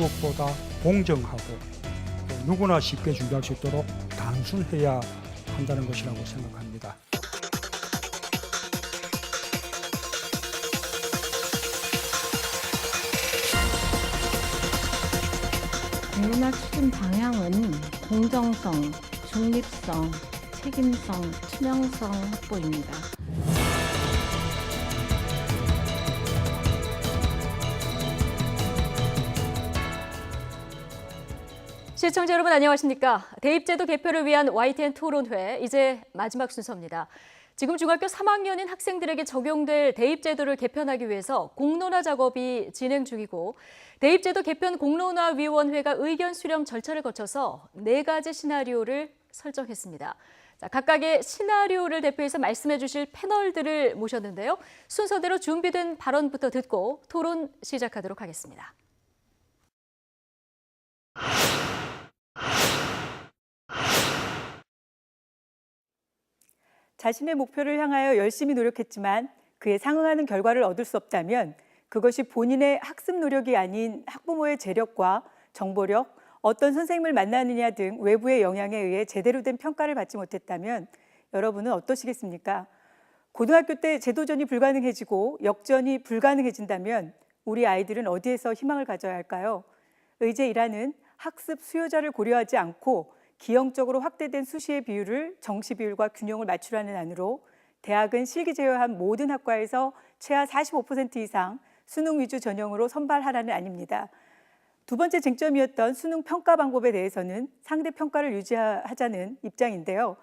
무엇보다 공정하고 또 누구나 쉽게 준비할 수 있도록 단순해야 한다는 것이라고 생각합니다. 국문학 추진 방향은 공정성, 중립성, 책임성, 투명성 확보입니다. 시청자 여러분 안녕하십니까? 대입제도 개편을 위한 YTN 토론회 이제 마지막 순서입니다. 지금 중학교 3학년인 학생들에게 적용될 대입제도를 개편하기 위해서 공론화 작업이 진행 중이고 대입제도 개편 공론화위원회가 의견 수렴 절차를 거쳐서 4가지 시나리오를 설정했습니다. 자, 각각의 시나리오를 대표해서 말씀해 주실 패널들을 모셨는데요. 순서대로 준비된 발언부터 듣고 토론 시작하도록 하겠습니다. 자신의 목표를 향하여 열심히 노력했지만 그에 상응하는 결과를 얻을 수 없다면 그것이 본인의 학습 노력이 아닌 학부모의 재력과 정보력, 어떤 선생님을 만나느냐 등 외부의 영향에 의해 제대로 된 평가를 받지 못했다면 여러분은 어떠시겠습니까? 고등학교 때 재도전이 불가능해지고 역전이 불가능해진다면 우리 아이들은 어디에서 희망을 가져야 할까요? 의제 1화는 학습 수요자를 고려하지 않고 기형적으로 확대된 수시의 비율을 정시 비율과 균형을 맞추라는 안으로 대학은 실기 제외한 모든 학과에서 최하 45% 이상 수능 위주 전형으로 선발하라는 안입니다. 두 번째 쟁점이었던 수능 평가 방법에 대해서는 상대 평가를 유지하자는 입장인데요.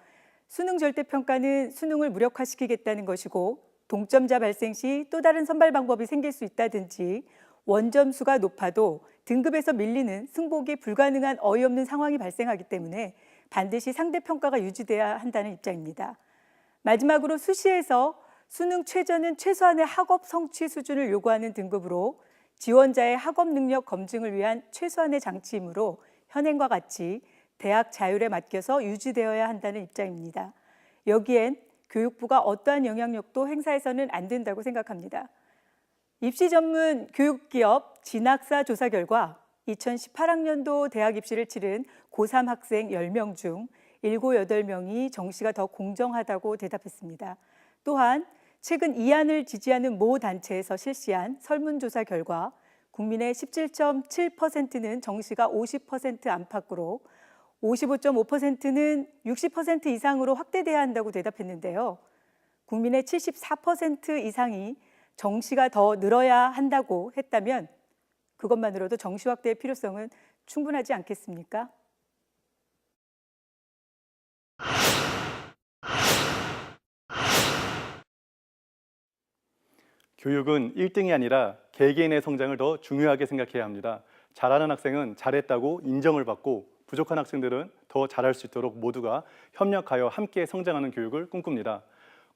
수능 절대평가는 수능을 무력화시키겠다는 것이고 동점자 발생 시 또 다른 선발 방법이 생길 수 있다든지 원점수가 높아도 등급에서 밀리는 승복이 불가능한 어이없는 상황이 발생하기 때문에 반드시 상대평가가 유지돼야 한다는 입장입니다. 마지막으로 수시에서 수능 최저는 최소한의 학업 성취 수준을 요구하는 등급으로 지원자의 학업 능력 검증을 위한 최소한의 장치이므로 현행과 같이 대학 자율에 맡겨서 유지되어야 한다는 입장입니다. 여기엔 교육부가 어떠한 영향력도 행사해서는 안 된다고 생각합니다. 입시 전문 교육기업 진학사 조사 결과 2018학년도 대학 입시를 치른 고3 학생 10명 중 7, 8명이 정시가 더 공정하다고 대답했습니다. 또한 최근 이안을 지지하는 모 단체에서 실시한 설문조사 결과 국민의 17.7%는 정시가 50% 안팎으로 55.5%는 60% 이상으로 확대돼야 한다고 대답했는데요. 국민의 74% 이상이 정시가 더 늘어야 한다고 했다면 그것만으로도 정시 확대의 필요성은 충분하지 않겠습니까? 교육은 1등이 아니라 개개인의 성장을 더 중요하게 생각해야 합니다. 잘하는 학생은 잘했다고 인정을 받고 부족한 학생들은 더 잘할 수 있도록 모두가 협력하여 함께 성장하는 교육을 꿈꿉니다.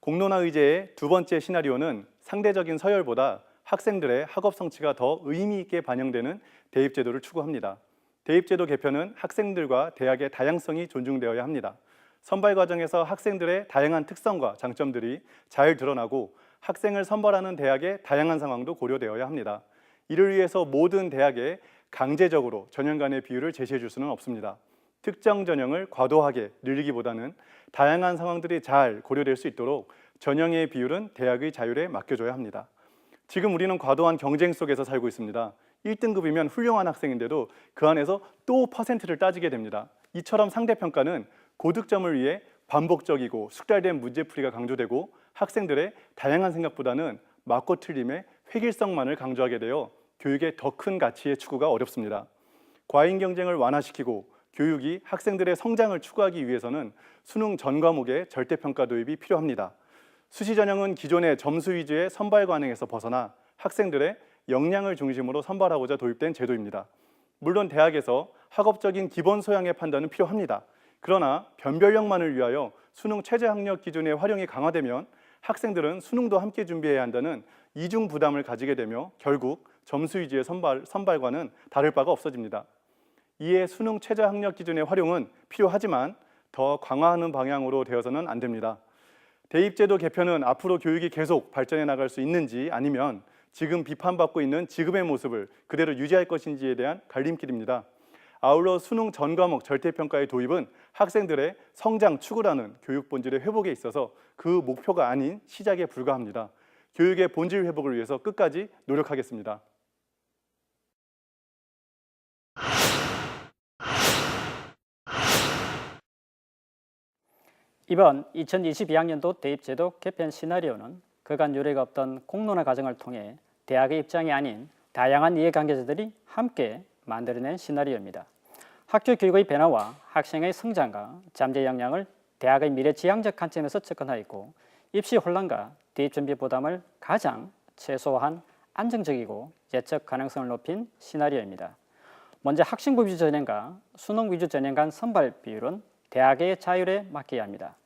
공론화 의제의 두 번째 시나리오는 상대적인 서열보다 학생들의 학업 성취가 더 의미 있게 반영되는 대입제도를 추구합니다. 대입제도 개편은 학생들과 대학의 다양성이 존중되어야 합니다. 선발 과정에서 학생들의 다양한 특성과 장점들이 잘 드러나고 학생을 선발하는 대학의 다양한 상황도 고려되어야 합니다. 이를 위해서 모든 대학에 강제적으로 전형 간의 비율을 제시해 줄 수는 없습니다. 특정 전형을 과도하게 늘리기보다는 다양한 상황들이 잘 고려될 수 있도록 전형의 비율은 대학의 자율에 맡겨줘야 합니다. 지금 우리는 과도한 경쟁 속에서 살고 있습니다. 1등급이면 훌륭한 학생인데도 그 안에서 또 퍼센트를 따지게 됩니다. 이처럼 상대평가는 고득점을 위해 반복적이고 숙달된 문제풀이가 강조되고 학생들의 다양한 생각보다는 맞고 틀림의 획일성만을 강조하게 되어 교육의 더 큰 가치의 추구가 어렵습니다. 과잉 경쟁을 완화시키고 교육이 학생들의 성장을 추구하기 위해서는 수능 전 과목의 절대평가 도입이 필요합니다. 수시 전형은 기존의 점수 위주의 선발 관행에서 벗어나 학생들의 역량을 중심으로 선발하고자 도입된 제도입니다. 물론 대학에서 학업적인 기본 소양의 판단은 필요합니다. 그러나 변별력만을 위하여 수능 최저 학력 기준의 활용이 강화되면 학생들은 수능도 함께 준비해야 한다는 이중 부담을 가지게 되며 결국 점수 위주의 선발과는 다를 바가 없어집니다. 이에 수능 최저 학력 기준의 활용은 필요하지만 더 강화하는 방향으로 되어서는 안 됩니다. 대입제도 개편은 앞으로 교육이 계속 발전해 나갈 수 있는지 아니면 지금 비판받고 있는 지금의 모습을 그대로 유지할 것인지에 대한 갈림길입니다. 아울러 수능 전 과목 절대평가의 도입은 학생들의 성장 추구라는 교육 본질의 회복에 있어서 그 목표가 아닌 시작에 불과합니다. 교육의 본질 회복을 위해서 끝까지 노력하겠습니다. 이번 2022학년도 대입제도 개편 시나리오는 그간 유례가 없던 공론화 과정을 통해 대학의 입장이 아닌 다양한 이해관계자들이 함께 만들어낸 시나리오입니다. 학교 교육의 변화와 학생의 성장과 잠재 역량을 대학의 미래지향적 관점에서 접근하였고 입시 혼란과 대입 준비 부담을 가장 최소화한 안정적이고 예측 가능성을 높인 시나리오입니다. 먼저 학생부 위주 전형과 수능 위주 전형 간 선발 비율은 대학의 자율에 맡겨야 합니다.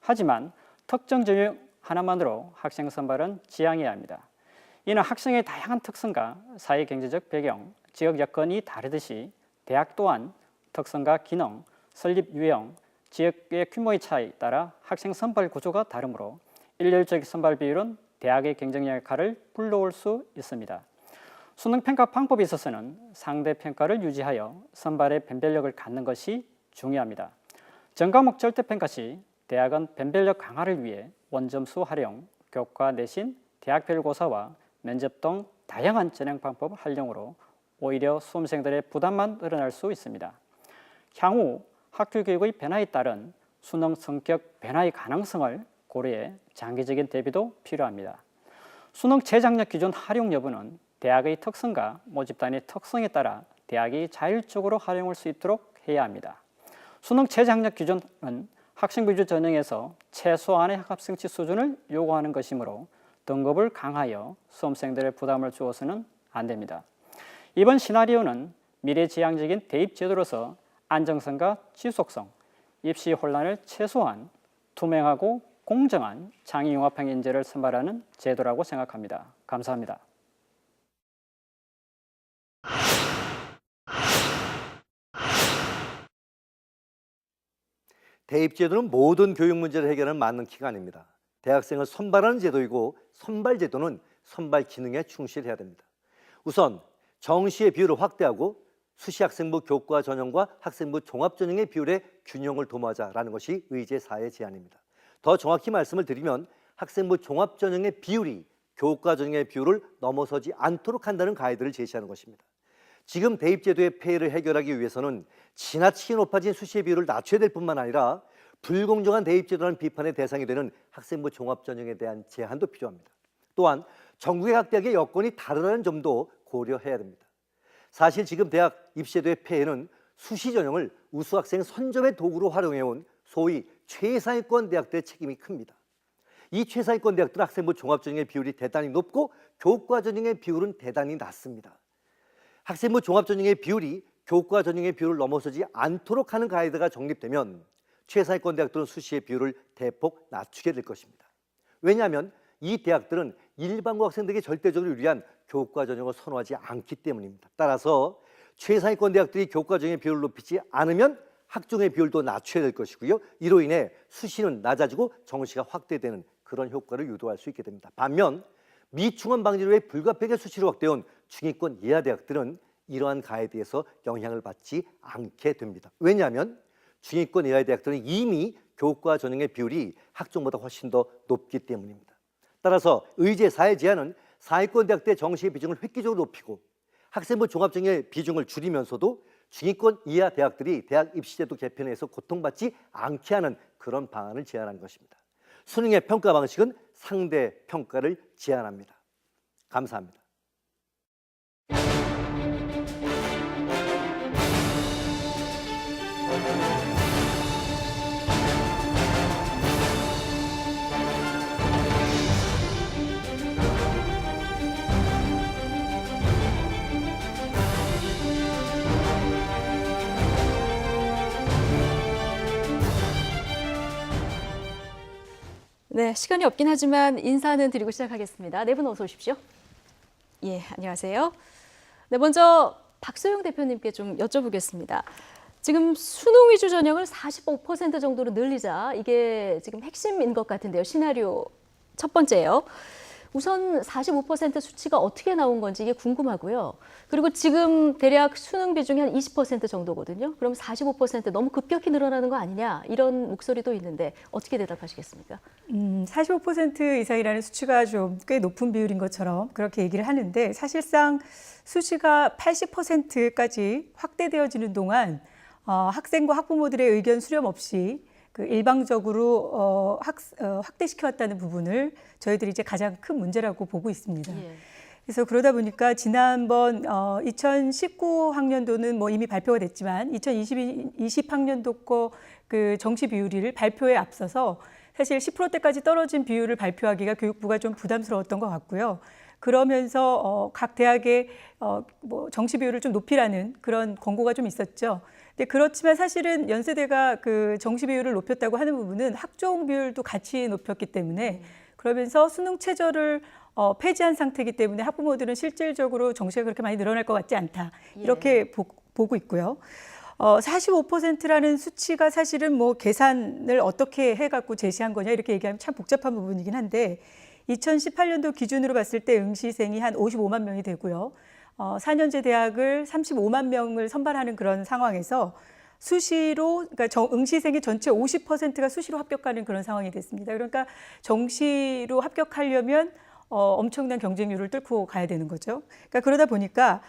하지만 특정 전형 하나만으로 학생 선발은 지양해야 합니다. 이는 학생의 다양한 특성과 사회 경제적 배경, 지역 여건이 다르듯이 대학 또한 특성과 기능, 설립 유형, 지역의 규모의 차이에 따라 학생 선발 구조가 다르므로 일률적 선발 비율은 대학의 경쟁력 역할을 불러올 수 있습니다. 수능 평가 방법에 있어서는 상대 평가를 유지하여 선발의 변별력을 갖는 것이 중요합니다. 전과목 절대평가 시 대학은 변별력 강화를 위해 원점수 활용, 교과 내신, 대학별 고사와 면접 등 다양한 전형 방법 활용으로 오히려 수험생들의 부담만 늘어날 수 있습니다. 향후 학교 교육의 변화에 따른 수능 성격 변화의 가능성을 고려해 장기적인 대비도 필요합니다. 수능 재장력 기준 활용 여부는 대학의 특성과 모집단의 특성에 따라 대학이 자율적으로 활용할 수 있도록 해야 합니다. 수능 재장력 기준은 학생 위주 전형에서 최소한의 학업성취 수준을 요구하는 것이므로 등급을 강하여 수험생들의 부담을 주어서는 안 됩니다. 이번 시나리오는 미래지향적인 대입 제도로서 안정성과 지속성, 입시 혼란을 최소화한 투명하고 공정한 창의융합형 인재를 선발하는 제도라고 생각합니다. 감사합니다. 대입제도는 모든 교육 문제를 해결하는 맞는 키가 아닙니다. 대학생을 선발하는 제도이고 선발 제도는 선발 기능에 충실해야 됩니다. 우선 정시의 비율을 확대하고 수시학생부 교과 전형과 학생부 종합전형의 비율의 균형을 도모하자라는 것이 의제4의 제안입니다. 더 정확히 말씀을 드리면 학생부 종합전형의 비율이 교과 전형의 비율을 넘어서지 않도록 한다는 가이드를 제시하는 것입니다. 지금 대입제도의 폐해를 해결하기 위해서는 지나치게 높아진 수시의 비율을 낮춰야 될 뿐만 아니라 불공정한 대입제도라는 비판의 대상이 되는 학생부 종합전형에 대한 제한도 필요합니다. 또한 전국의 각 대학의 여건이 다르다는 점도 고려해야 됩니다. 사실 지금 대학 입시제도의 폐해는 수시 전형을 우수학생 선점의 도구로 활용해온 소위 최상위권 대학들의 책임이 큽니다. 이 최상위권 대학들은 학생부 종합전형의 비율이 대단히 높고 교과 전형의 비율은 대단히 낮습니다. 학생부 종합전형의 비율이 교과 전형의 비율을 넘어서지 않도록 하는 가이드가 정립되면 최상위권 대학들은 수시의 비율을 대폭 낮추게 될 것입니다. 왜냐하면 이 대학들은 일반고 학생들에게 절대적으로 유리한 교과 전형을 선호하지 않기 때문입니다. 따라서 최상위권 대학들이 교과 전형의 비율을 높이지 않으면 학종의 비율도 낮춰야 될 것이고요. 이로 인해 수시는 낮아지고 정시가 확대되는 그런 효과를 유도할 수 있게 됩니다. 반면 미충원 방지를 위해 불가피하게 수시로 확대해온 중위권 이하 대학들은 이러한 가이드에서 영향을 받지 않게 됩니다. 왜냐하면 중위권 이하의 대학들은 이미 교과 전형의 비율이 학종보다 훨씬 더 높기 때문입니다. 따라서 의제4의 제안은 상위권 대학들의 정시의 비중을 획기적으로 높이고 학생부 종합전형의 비중을 줄이면서도 중위권 이하 대학들이 대학 입시제도 개편에서 고통받지 않게 하는 그런 방안을 제안한 것입니다. 수능의 평가 방식은 상대 평가를 제한합니다. 감사합니다. 네, 시간이 없긴 하지만 인사는 드리고 시작하겠습니다. 네 분 어서 오십시오. 예, 안녕하세요. 네, 먼저 박소영 대표님께 좀 여쭤보겠습니다. 지금 수능 위주 전형을 45% 정도로 늘리자, 이게 지금 핵심인 것 같은데요. 시나리오 첫 번째요. 우선 45% 수치가 어떻게 나온 건지 이게 궁금하고요. 그리고 지금 대략 수능 비중이 한 20% 정도거든요. 그럼 45% 너무 급격히 늘어나는 거 아니냐 이런 목소리도 있는데 어떻게 대답하시겠습니까? 45% 이상이라는 수치가 좀 꽤 높은 비율인 것처럼 그렇게 얘기를 하는데 사실상 수치가 80%까지 확대되어지는 동안 학생과 학부모들의 의견 수렴 없이 그 일방적으로 확대시켜왔다는 부분을 저희들이 이제 가장 큰 문제라고 보고 있습니다. 예. 그래서 그러다 보니까 지난번 2019 학년도는 뭐 이미 발표가 됐지만 2020 학년도 거 그 정시 비율을 발표에 앞서서 사실 10%대까지 떨어진 비율을 발표하기가 교육부가 좀 부담스러웠던 것 같고요. 그러면서 각 대학의 뭐 정시 비율을 좀 높이라는 그런 권고가 좀 있었죠. 근데 그렇지만 사실은 연세대가 그 정시 비율을 높였다고 하는 부분은 학종 비율도 같이 높였기 때문에 그러면서 수능 최저를 폐지한 상태이기 때문에 학부모들은 실질적으로 정시가 그렇게 많이 늘어날 것 같지 않다. 이렇게 보고 있고요. 45%라는 수치가 사실은 뭐 계산을 어떻게 해갖고 제시한 거냐 이렇게 얘기하면 참 복잡한 부분이긴 한데 2018년도 기준으로 봤을 때 응시생이 한 55만 명이 되고요. 4년제 대학을 35만 명을 선발하는 그런 상황에서 수시로, 그러니까 응시생의 전체 50%가 수시로 합격하는 그런 상황이 됐습니다. 그러니까 정시로 합격하려면 엄청난 경쟁률을 뚫고 가야 되는 거죠. 그러니까 그러다 보니까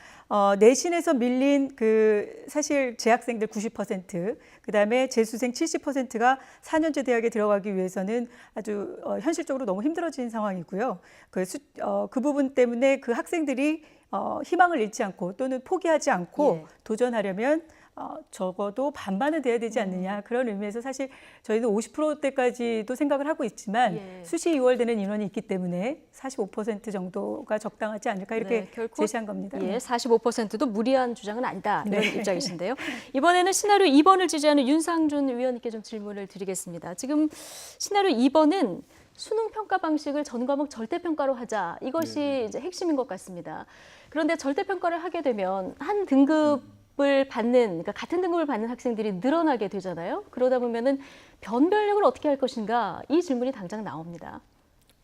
내신에서 밀린 그 사실 재학생들 90%, 그다음에 재수생 70%가 4년제 대학에 들어가기 위해서는 아주 현실적으로 너무 힘들어진 상황이고요. 그 부분 때문에 그 학생들이 희망을 잃지 않고 또는 포기하지 않고 도전하려면 적어도 반반은 돼야 되지 않느냐 그런 의미에서 사실 저희는 50%대까지도 생각을 하고 있지만 수시 2월되는 인원이 있기 때문에 45% 정도가 적당하지 않을까 이렇게 제시한 겁니다. 45%도 무리한 주장은 아니다 이런 입장이신데요. 이번에는 시나리오 2번을 지지하는 윤상준 위원님께 좀 질문을 드리겠습니다. 지금 시나리오 2번은 수능 평가 방식을 전 과목 절대평가로 하자 이것이 이제 핵심인 것 같습니다. 그런데 절대평가를 하게 되면 한 등급을 받는, 그러니까 같은 등급을 받는 학생들이 늘어나게 되잖아요. 그러다 보면은 변별력을 어떻게 할 것인가 이 질문이 당장 나옵니다.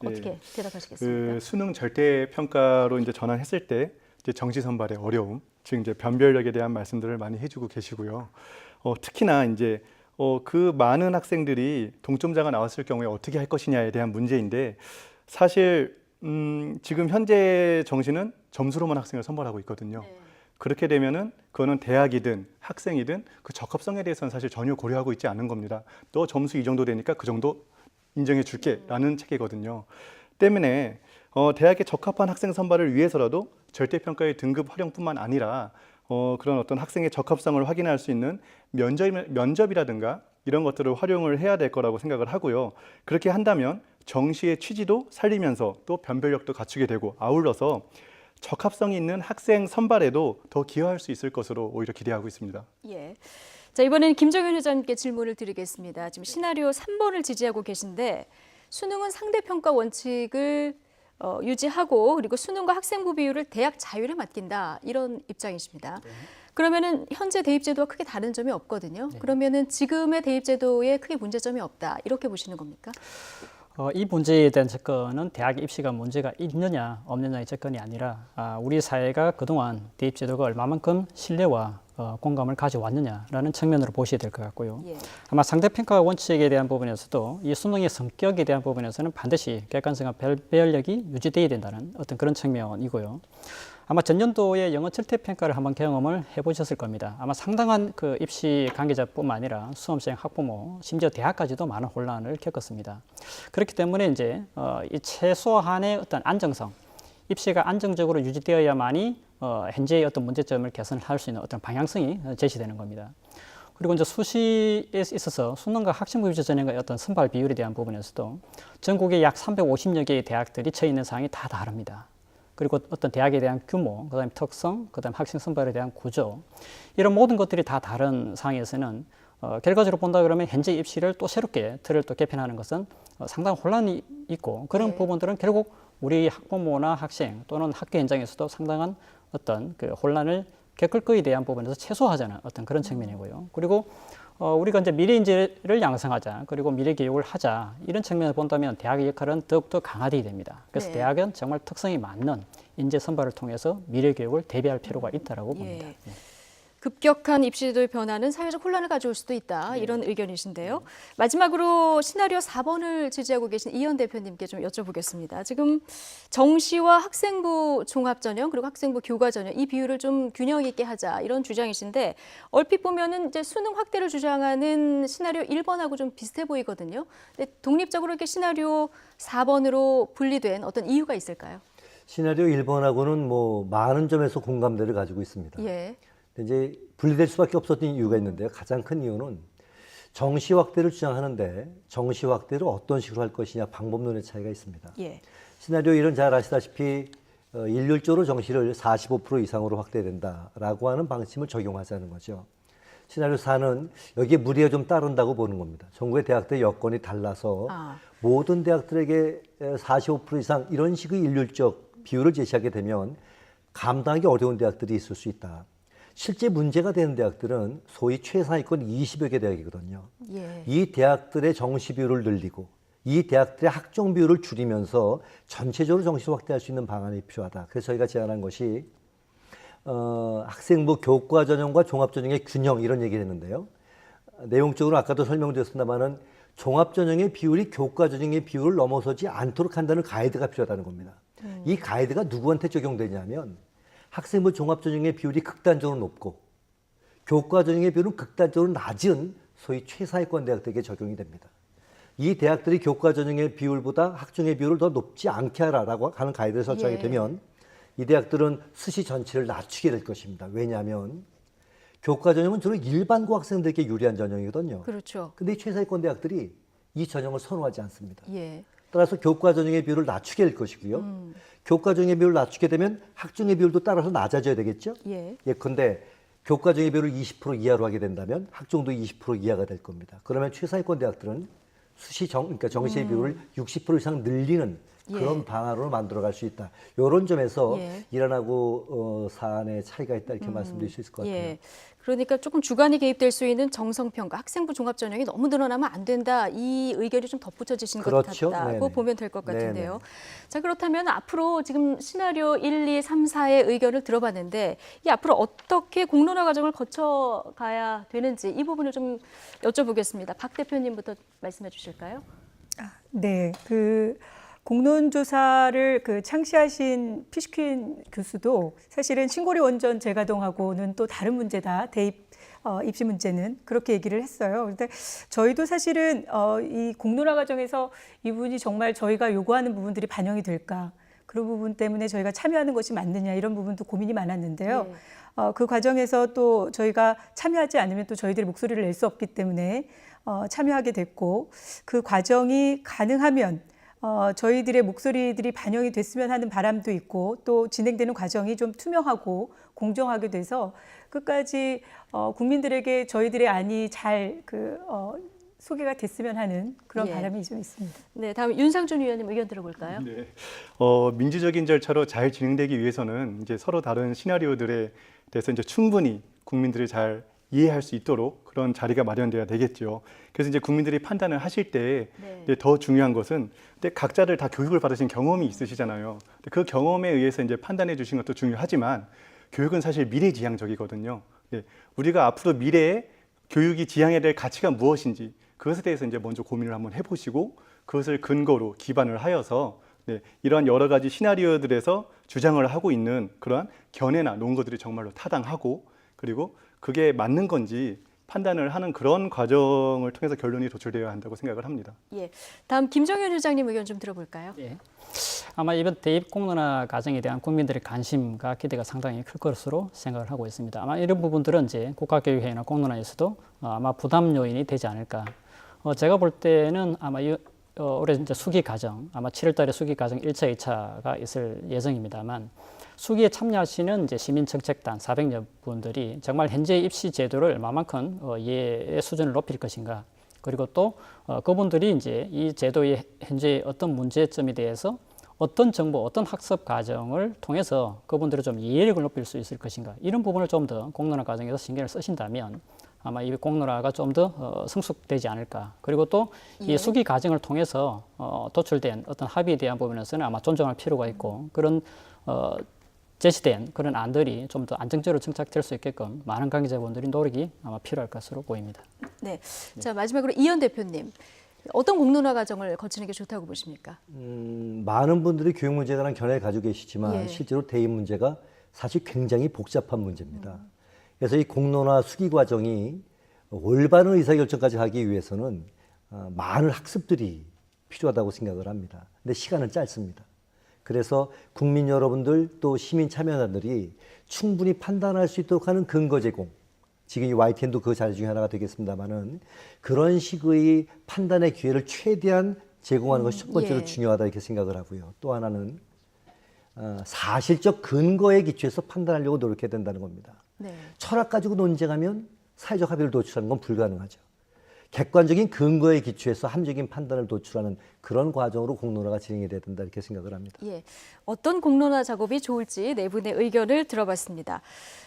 어떻게 대답하시겠습니까? 그 수능 절대 평가로 이제 전환했을 때 이제 정시 선발의 어려움, 즉 이제 변별력에 대한 말씀들을 많이 해주고 계시고요. 특히나 이제 그 많은 학생들이 동점자가 나왔을 경우에 어떻게 할 것이냐에 대한 문제인데 사실 지금 현재 정시는 점수로만 학생을 선발하고 있거든요. 그렇게 되면은 그거는 대학이든 학생이든 그 적합성에 대해서는 사실 전혀 고려하고 있지 않은 겁니다. 너 점수 이 정도 되니까 그 정도 인정해 줄게라는 체계거든요. 때문에 대학에 적합한 학생 선발을 위해서라도 절대평가의 등급 활용뿐만 아니라 그런 어떤 학생의 적합성을 확인할 수 있는 면접이라든가 이런 것들을 활용을 해야 될 거라고 생각을 하고요. 그렇게 한다면 정시의 취지도 살리면서 또 변별력도 갖추게 되고 아울러서 적합성이 있는 학생 선발에도 더 기여할 수 있을 것으로 오히려 기대하고 있습니다. 예. 자, 이번에는 김정현 회장님께 질문을 드리겠습니다. 지금 시나리오 3번을 지지하고 계신데 수능은 상대평가 원칙을 유지하고 그리고 수능과 학생부 비율을 대학 자율에 맡긴다 이런 입장이십니다. 그러면은 현재 대입제도와 크게 다른 점이 없거든요. 그러면은 지금의 대입제도에 크게 문제점이 없다 이렇게 보시는 겁니까? 이 문제에 대한 접근은 대학 입시가 문제가 있느냐 없느냐의 접근이 아니라 우리 사회가 그동안 대입제도가 얼마만큼 신뢰와 공감을 가져왔느냐라는 측면으로 보셔야 될 것 같고요. 아마 상대평가 원칙에 대한 부분에서도 이 수능의 성격에 대한 부분에서는 반드시 객관성과 변별력이 유지돼야 된다는 어떤 그런 측면이고요. 아마 전년도에 영어 절대평가를 한번 경험을 해보셨을 겁니다. 아마 상당한 그 입시 관계자뿐만 아니라 수험생, 학부모, 심지어 대학까지도 많은 혼란을 겪었습니다. 그렇기 때문에 이제 이 최소한의 어떤 안정성, 입시가 안정적으로 유지되어야만이 현재의 어떤 문제점을 개선할 수 있는 어떤 방향성이 제시되는 겁니다. 그리고 이제 수시에 있어서 수능과 학생부 유지 전형의 어떤 선발 비율에 대한 부분에서도 전국에 약 350여 개의 대학들이 처해 있는 상황이 다 다릅니다. 그리고 어떤 대학에 대한 규모, 그다음에 특성, 그다음에 학생 선발에 대한 구조 이런 모든 것들이 다 다른 상황에서는 결과적으로 본다 그러면 현재 입시를 또 새롭게 틀을 또 개편하는 것은 상당한 혼란이 있고 그런 부분들은 결국 우리 학부모나 학생 또는 학교 현장에서도 상당한 어떤 그 혼란을 겪을 거에 대한 부분에서 최소화하자는 어떤 그런 측면이고요. 그리고 우리가 이제 미래 인재를 양성하자, 그리고 미래 교육을 하자, 이런 측면을 본다면 대학의 역할은 더욱더 강화되게 됩니다. 그래서 네. 대학은 정말 특성이 맞는 인재 선발을 통해서 미래 교육을 대비할 필요가 있다고 봅니다. 예. 급격한 입시제도의 변화는 사회적 혼란을 가져올 수도 있다. 이런 의견이신데요. 마지막으로 시나리오 4번을 지지하고 계신 이현 대표님께 좀 여쭤보겠습니다. 지금 정시와 학생부 종합전형 그리고 학생부 교과전형 이 비율을 좀 균형 있게 하자 이런 주장이신데 얼핏 보면은 이제 수능 확대를 주장하는 시나리오 1번하고 좀 비슷해 보이거든요. 근데 독립적으로 이렇게 시나리오 4번으로 분리된 어떤 이유가 있을까요? 시나리오 1번하고는 뭐 많은 점에서 공감대를 가지고 있습니다. 예. 근데 이제 분리될 수밖에 없었던 이유가 있는데요. 가장 큰 이유는 정시 확대를 주장하는데 정시 확대를 어떤 식으로 할 것이냐 방법론의 차이가 있습니다. 예. 시나리오 1은 잘 아시다시피 일률적으로 정시를 45% 이상으로 확대된다라고 하는 방침을 적용하자는 거죠. 시나리오 4는 여기에 무리가 좀 따른다고 보는 겁니다. 전국의 대학들 여건이 달라서 모든 대학들에게 45% 이상 이런 식의 일률적 비율을 제시하게 되면 감당하기 어려운 대학들이 있을 수 있다. 실제 문제가 되는 대학들은 소위 최상위권 20여 개 대학이거든요. 예. 이 대학들의 정시 비율을 늘리고 이 대학들의 학종 비율을 줄이면서 전체적으로 정시를 확대할 수 있는 방안이 필요하다. 그래서 저희가 제안한 것이 학생부 교과 전형과 종합 전형의 균형 이런 얘기를 했는데요. 내용적으로 아까도 설명드렸습니다만은 종합 전형의 비율이 교과 전형의 비율을 넘어서지 않도록 한다는 가이드가 필요하다는 겁니다. 이 가이드가 누구한테 적용되냐면 학생부 종합 전형의 비율이 극단적으로 높고 교과 전형의 비율은 극단적으로 낮은 소위 최상위권 대학들에게 적용이 됩니다. 이 대학들이 교과 전형의 비율보다 학종의 비율을 더 높지 않게 하라라고 하는 가이드를 설정하게 되면 이 대학들은 수시 전체를 낮추게 될 것입니다. 왜냐하면 교과 전형은 주로 일반고 학생들에게 유리한 전형이거든요. 그렇죠. 근데 이 최상위권 대학들이 이 전형을 선호하지 않습니다. 예. 따라서 교과 전형의 비율을 낮추게 될 것이고요. 교과 전형의 비율을 낮추게 되면 학종의 비율도 따라서 낮아져야 되겠죠. 예. 예컨대 교과 전형의 비율을 20% 이하로 하게 된다면 학종도 20% 이하가 될 겁니다. 그러면 최상위권 대학들은 그러니까 정시의 비율을 60% 이상 늘리는 그런 방안으로 만들어갈 수 있다. 이런 점에서 일안하고 사안의 차이가 있다 이렇게 말씀드릴 수 있을 것 같아요. 예. 그러니까 조금 주관이 개입될 수 있는 정성평가, 학생부 종합전형이 너무 늘어나면 안 된다. 이 의견이 좀 덧붙여지신 그렇죠. 것 같다고 네네. 보면 될 것 같은데요. 네네. 자, 그렇다면 앞으로 지금 시나리오 1, 2, 3, 4의 의견을 들어봤는데 이 앞으로 어떻게 공론화 과정을 거쳐가야 되는지 이 부분을 좀 여쭤보겠습니다. 박 대표님부터 말씀해 주실까요? 네, 공론조사를 창시하신 피시퀸 교수도 사실은 신고리 원전 재가동하고는 또 다른 문제다. 대입 입시 문제는 그렇게 얘기를 했어요. 그런데 저희도 사실은 이 공론화 과정에서 이 부분이 정말 저희가 요구하는 부분들이 반영이 될까? 그런 부분 때문에 저희가 참여하는 것이 맞느냐 이런 부분도 고민이 많았는데요. 그 과정에서 또 저희가 참여하지 않으면 또 저희들이 목소리를 낼 수 없기 때문에 참여하게 됐고 그 과정이 가능하면 저희들의 목소리들이 반영이 됐으면 하는 바람도 있고 또 진행되는 과정이 좀 투명하고 공정하게 돼서 끝까지 국민들에게 저희들의 안이 잘 소개가 됐으면 하는 그런 바람이 좀 있습니다. 네, 다음 윤상준 의원님 의견 들어볼까요? 네. 민주적인 절차로 잘 진행되기 위해서는 이제 서로 다른 시나리오들에 대해서 이제 충분히 국민들이 잘 이해할 수 있도록 그런 자리가 마련돼야 되겠죠. 그래서 이제 국민들이 판단을 하실 때 더 중요한 것은 근데 각자들 다 교육을 받으신 경험이 있으시잖아요. 그 경험에 의해서 이제 판단해 주신 것도 중요하지만 교육은 사실 미래지향적이거든요. 네. 우리가 앞으로 미래에 교육이 지향해야 될 가치가 무엇인지 그것에 대해서 이제 먼저 고민을 한번 해보시고 그것을 근거로 기반을 하여서 이러한 여러 가지 시나리오들에서 주장을 하고 있는 그러한 견해나 논거들이 정말로 타당하고 그리고 그게 맞는 건지 판단을 하는 그런 과정을 통해서 결론이 도출되어야 한다고 생각을 합니다. 예. 다음 김정현 회장님 의견 좀 들어볼까요? 예. 아마 이번 대입 공론화 과정에 대한 국민들의 관심과 기대가 상당히 클 것으로 생각을 하고 있습니다. 아마 이런 부분들은 이제 국가교육회의나 공론화에서도 아마 부담 요인이 되지 않을까. 제가 볼 때는 아마 올해 이제 수기 과정, 아마 7월달에 수기 과정 1차, 2차가 있을 예정입니다만 수기에 참여하시는 이제 시민정책단 400여 분들이 정말 현재 입시 제도를 얼마만큼 이해의 수준을 높일 것인가. 그리고 또 그분들이 이제 이 제도의 현재 어떤 문제점에 대해서 어떤 정보, 어떤 학습 과정을 통해서 그분들이 좀 이해력을 높일 수 있을 것인가. 이런 부분을 좀 더 공론화 과정에서 신경을 쓰신다면 아마 이 공론화가 좀 더 성숙되지 않을까. 그리고 또 이 예. 수기 과정을 통해서 도출된 어떤 합의에 대한 부분에서는 아마 존중할 필요가 있고 그런 제시된 그런 안들이 좀 더 안정적으로 정착될 수 있게끔 많은 관계자분들이 노력이 아마 필요할 것으로 보입니다. 네. 자, 마지막으로 이현 대표님. 어떤 공론화 과정을 거치는 게 좋다고 보십니까? 많은 분들이 교육 문제에 대한 견해를 가지고 계시지만 예. 실제로 대입 문제가 사실 굉장히 복잡한 문제입니다. 그래서 이 공론화 수기 과정이 올바른 의사결정까지 하기 위해서는 많은 학습들이 필요하다고 생각을 합니다. 근데 시간은 짧습니다. 그래서 국민 여러분들 또 시민 참여자들이 충분히 판단할 수 있도록 하는 근거 제공, 지금 이 YTN도 그 자리 중에 하나가 되겠습니다만은 그런 식의 판단의 기회를 최대한 제공하는 것이 첫 번째로 예. 중요하다 이렇게 생각을 하고요. 또 하나는 사실적 근거에 기초해서 판단하려고 노력해야 된다는 겁니다. 네. 철학 가지고 논쟁하면 사회적 합의를 도출하는 건 불가능하죠. 객관적인 근거에 기초해서 합리적인 판단을 도출하는 그런 과정으로 공론화가 진행이 돼야 된다 이렇게 생각을 합니다. 예, 어떤 공론화 작업이 좋을지 네 분의 의견을 들어봤습니다.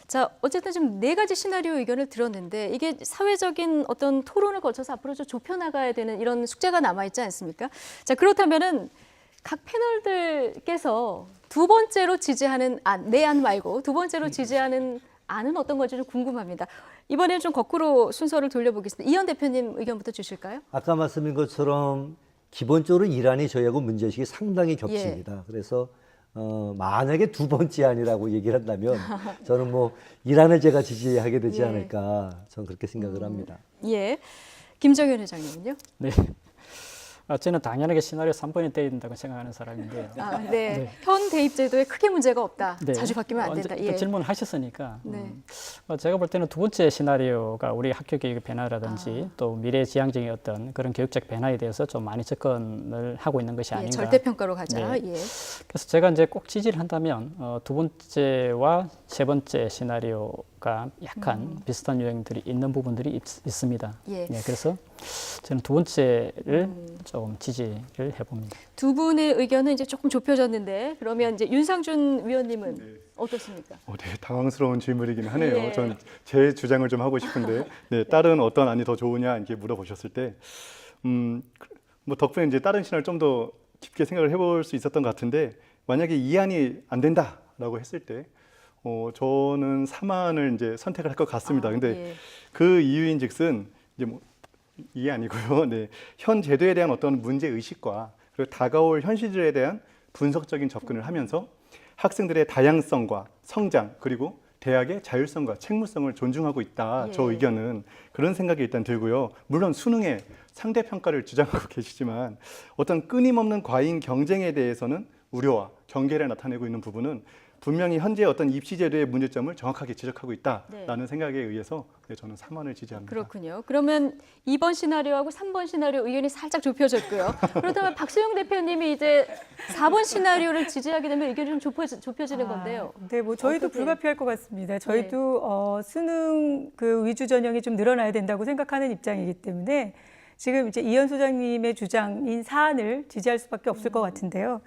자, 어쨌든 지금 네 가지 시나리오 의견을 들었는데 이게 사회적인 어떤 토론을 거쳐서 앞으로 좀 좁혀나가야 되는 이런 숙제가 남아있지 않습니까? 자, 그렇다면은 각 패널들께서 두 번째로 지지하는 안, 내 안 말고 두 번째로 지지하는 안은 어떤 건지 좀 궁금합니다. 이번에는 좀 거꾸로 순서를 돌려보겠습니다. 이현 대표님 의견부터 주실까요? 아까 말씀드린 것처럼 기본적으로 이란이 저희하고 문제의식이 상당히 겹칩니다. 그래서 만약에 두 번째 아니라고 얘기를 한다면 저는 뭐 이란을 제가 지지하게 되지 예. 않을까 저는 그렇게 생각을 합니다. 예, 김정현 회장님은요? 네. 저는 당연하게 시나리오 3번이 돼야 된다고 생각하는 사람인데요. 아, 네. 현 대입 제도에 크게 문제가 없다. 네. 자주 바뀌면 안 된다. 또 질문하셨으니까 네. 제가 볼 때는 두 번째 시나리오가 우리 학교 교육의 변화라든지 또 미래지향적인 어떤 그런 교육적 변화에 대해서 좀 많이 접근을 하고 있는 것이 예, 아닌가. 절대평가로 가자. 네. 예. 그래서 제가 이제 꼭 지지를 한다면 두 번째와 세 번째 시나리오가 약간 비슷한 유형들이 있는 부분들이 있습니다. 예. 네, 그래서 저는 두 번째를 좀 지지를 해봅니다. 두 분의 의견은 이제 조금 좁혀졌는데 그러면 이제 윤상준 위원님은 어떻습니까? 되게 당황스러운 질문이긴 하네요. 예. 전 제 주장을 좀 하고 싶은데, 네, 다른 어떤 안이 더 좋으냐 이렇게 물어보셨을 때, 뭐 덕분에 이제 다른 시나리오를 좀 더 깊게 생각을 해볼 수 있었던 것 같은데, 만약에 이 안이 안 된다라고 했을 때, 저는 3안을 이제 선택을 할 것 같습니다. 근데 예. 그 이유인즉슨 이제 뭐 이게 아니고요. 네, 현 제도에 대한 어떤 문제 의식과 그리고 다가올 현실에 대한 분석적인 접근을 하면서 학생들의 다양성과 성장 그리고 대학의 자율성과 책무성을 존중하고 있다. 예. 저 의견은 그런 생각이 일단 들고요. 물론 수능에 상대 평가를 주장하고 계시지만 어떤 끊임없는 과잉 경쟁에 대해서는 우려와 경계를 나타내고 있는 부분은 분명히 현재 어떤 입시 제도의 문제점을 정확하게 지적하고 있다라는 생각에 의해서 저는 3안을 지지합니다. 그렇군요. 그러면 2번 시나리오하고 3번 시나리오 의견이 살짝 좁혀졌고요. 그렇다면 박수영 대표님이 이제 4번 시나리오를 지지하게 되면 의견이 좀 좁혀지는 건데요. 네, 뭐 저희도 어떻게? 불가피할 것 같습니다. 저희도 수능 그 위주 전형이 좀 늘어나야 된다고 생각하는 입장이기 때문에 지금 이제 이현 소장님의 주장인 사안을 지지할 수밖에 없을 것 같은데요.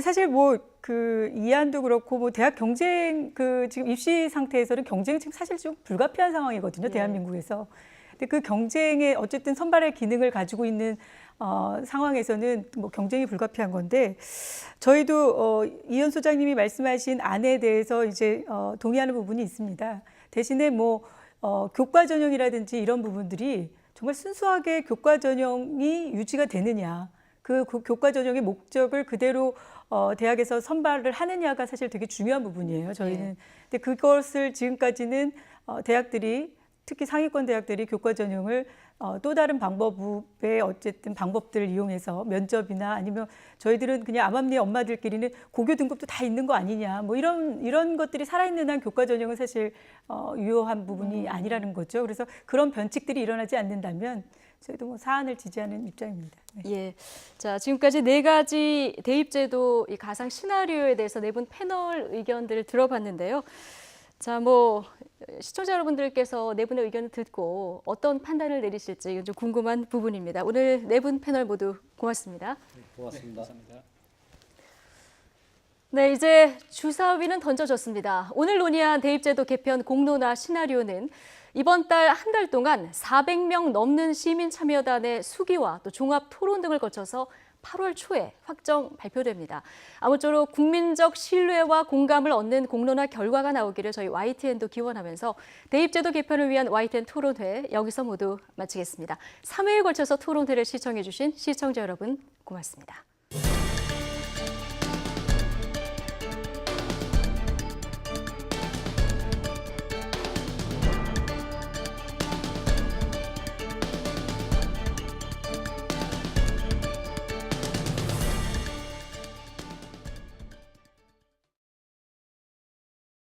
사실 뭐 그 이안도 그렇고 뭐 대학 경쟁 그 지금 입시 상태에서는 경쟁이 지금 사실 좀 불가피한 상황이거든요. 네. 대한민국에서. 근데 그 경쟁에 어쨌든 선발의 기능을 가지고 있는 상황에서는 뭐 경쟁이 불가피한 건데 저희도 이현 소장님이 말씀하신 안에 대해서 이제 동의하는 부분이 있습니다. 대신에 뭐 교과 전형이라든지 이런 부분들이 정말 순수하게 교과 전형이 유지가 되느냐. 그 교과 전형의 목적을 그대로 대학에서 선발을 하느냐가 사실 되게 중요한 부분이에요. 저희는. 네. 근데 그것을 지금까지는 대학들이 특히 상위권 대학들이 교과 전형을 또 다른 방법의 어쨌든 방법들을 이용해서 면접이나 아니면 저희들은 그냥 암암리의 엄마들끼리는 고교 등급도 다 있는 거 아니냐 뭐 이런 것들이 살아있는 한 교과 전형은 사실 유효한 부분이 아니라는 거죠. 그래서 그런 변칙들이 일어나지 않는다면 저희도 뭐 사안을 지지하는 입장입니다. 네. 예. 자, 지금까지 네 가지 대입제도 이 가상 시나리오에 대해서 네 분 패널 의견들을 들어봤는데요. 자, 뭐 시청자 여러분들께서 네 분의 의견을 듣고 어떤 판단을 내리실지 이건 좀 궁금한 부분입니다. 오늘 네 분 패널 모두 고맙습니다. 고맙습니다. 네, 이제 주사위는 던져졌습니다. 오늘 논의한 대입제도 개편 공론화 시나리오는 이번 달 한 달 동안 400명 넘는 시민 참여단의 수기와 또 종합 토론 등을 거쳐서 8월 초에 확정 발표됩니다. 아무쪼록 국민적 신뢰와 공감을 얻는 공론화 결과가 나오기를 저희 YTN도 기원하면서 대입제도 개편을 위한 YTN 토론회 여기서 모두 마치겠습니다. 3회에 걸쳐서 토론회를 시청해 주신 시청자 여러분 고맙습니다.